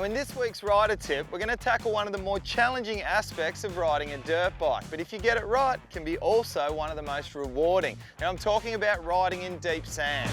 Now in this week's rider tip, we're going to tackle one of the more challenging aspects of riding a dirt bike, but if you get it right, it can be also one of the most rewarding. Now I'm talking about riding in deep sand.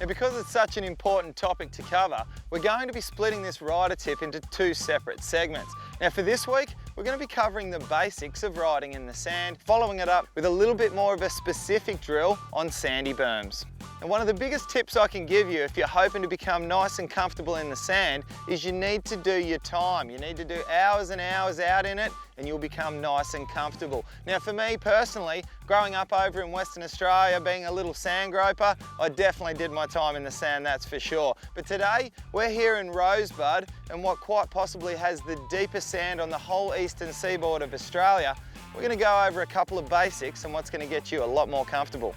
Now because it's such an important topic to cover, we're going to be splitting this rider tip into two separate segments. Now for this week, we're going to be covering the basics of riding in the sand, following it up with a little bit more of a specific drill on sandy berms. And one of the biggest tips I can give you if you're hoping to become nice and comfortable in the sand is you need to do your time. You need to do hours and hours out in it and you'll become nice and comfortable. Now for me personally, growing up over in Western Australia, being a little sand groper, I definitely did my time in the sand, that's for sure. But today, we're here in Rosebud and what quite possibly has the deepest sand on the whole eastern seaboard of Australia. We're going to go over a couple of basics and what's going to get you a lot more comfortable.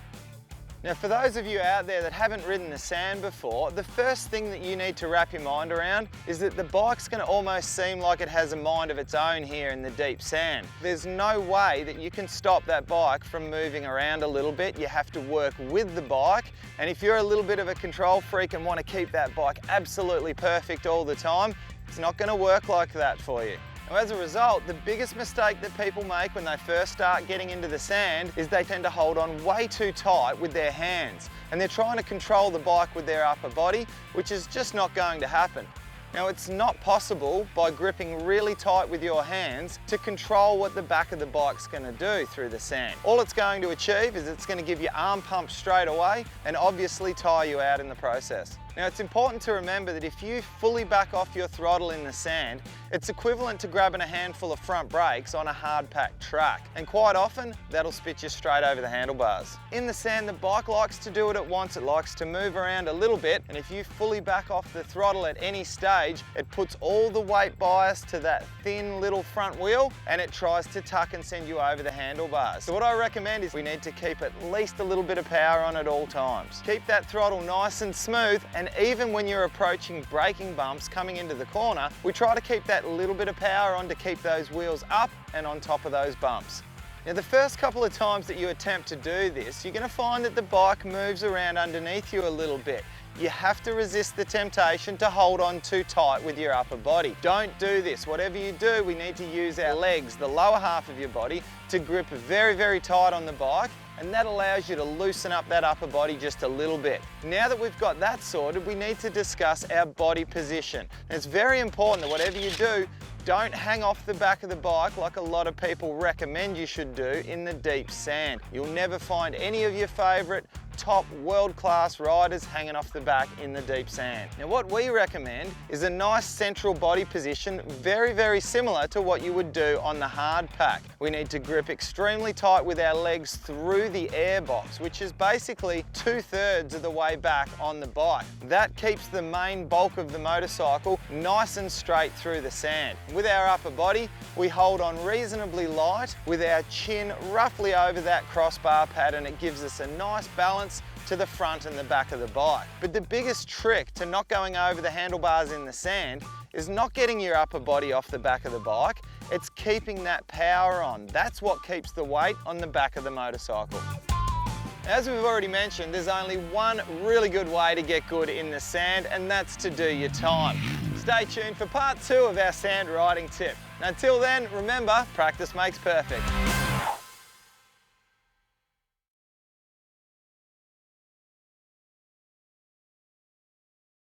Now for those of you out there that haven't ridden the sand before, the first thing that you need to wrap your mind around is that the bike's going to almost seem like it has a mind of its own here in the deep sand. There's no way that you can stop that bike from moving around a little bit. You have to work with the bike, and if you're a little bit of a control freak and want to keep that bike absolutely perfect all the time, it's not going to work like that for you. Now, as a result, the biggest mistake that people make when they first start getting into the sand is they tend to hold on way too tight with their hands, and they're trying to control the bike with their upper body, which is just not going to happen. Now it's not possible by gripping really tight with your hands to control what the back of the bike's going to do through the sand. All it's going to achieve is it's going to give you arm pumps straight away and obviously tire you out in the process. Now it's important to remember that if you fully back off your throttle in the sand, it's equivalent to grabbing a handful of front brakes on a hard packed track, and quite often that'll spit you straight over the handlebars. In the sand, the bike likes to do what it wants. It likes to move around a little bit, and if you fully back off the throttle at any stage, it puts all the weight bias to that thin little front wheel and it tries to tuck and send you over the handlebars. So what I recommend is we need to keep at least a little bit of power on at all times. Keep that throttle nice and smooth, and even when you're approaching braking bumps coming into the corner, we try to keep that little bit of power on to keep those wheels up and on top of those bumps. Now the first couple of times that you attempt to do this, you're going to find that the bike moves around underneath you a little bit. You have to resist the temptation to hold on too tight with your upper body. Don't do this. Whatever you do, we need to use our legs, the lower half of your body, to grip very, very tight on the bike, and that allows you to loosen up that upper body just a little bit. Now that we've got that sorted, we need to discuss our body position. And it's very important that whatever you do, don't hang off the back of the bike like a lot of people recommend you should do in the deep sand. You'll never find any of your favourite top world-class riders hanging off the back in the deep sand. Now what we recommend is a nice central body position, very, very similar to what you would do on the hard pack. We need to grip extremely tight with our legs through the air box, which is basically 2/3 of the way back on the bike. That keeps the main bulk of the motorcycle nice and straight through the sand. With our upper body, we hold on reasonably light with our chin roughly over that crossbar pad, and it gives us a nice balance to the front and the back of the bike. But the biggest trick to not going over the handlebars in the sand is not getting your upper body off the back of the bike, it's keeping that power on. That's what keeps the weight on the back of the motorcycle. As we've already mentioned, there's only one really good way to get good in the sand, and that's to do your time. Stay tuned for part 2 of our sand riding tip. Until then, remember, practice makes perfect.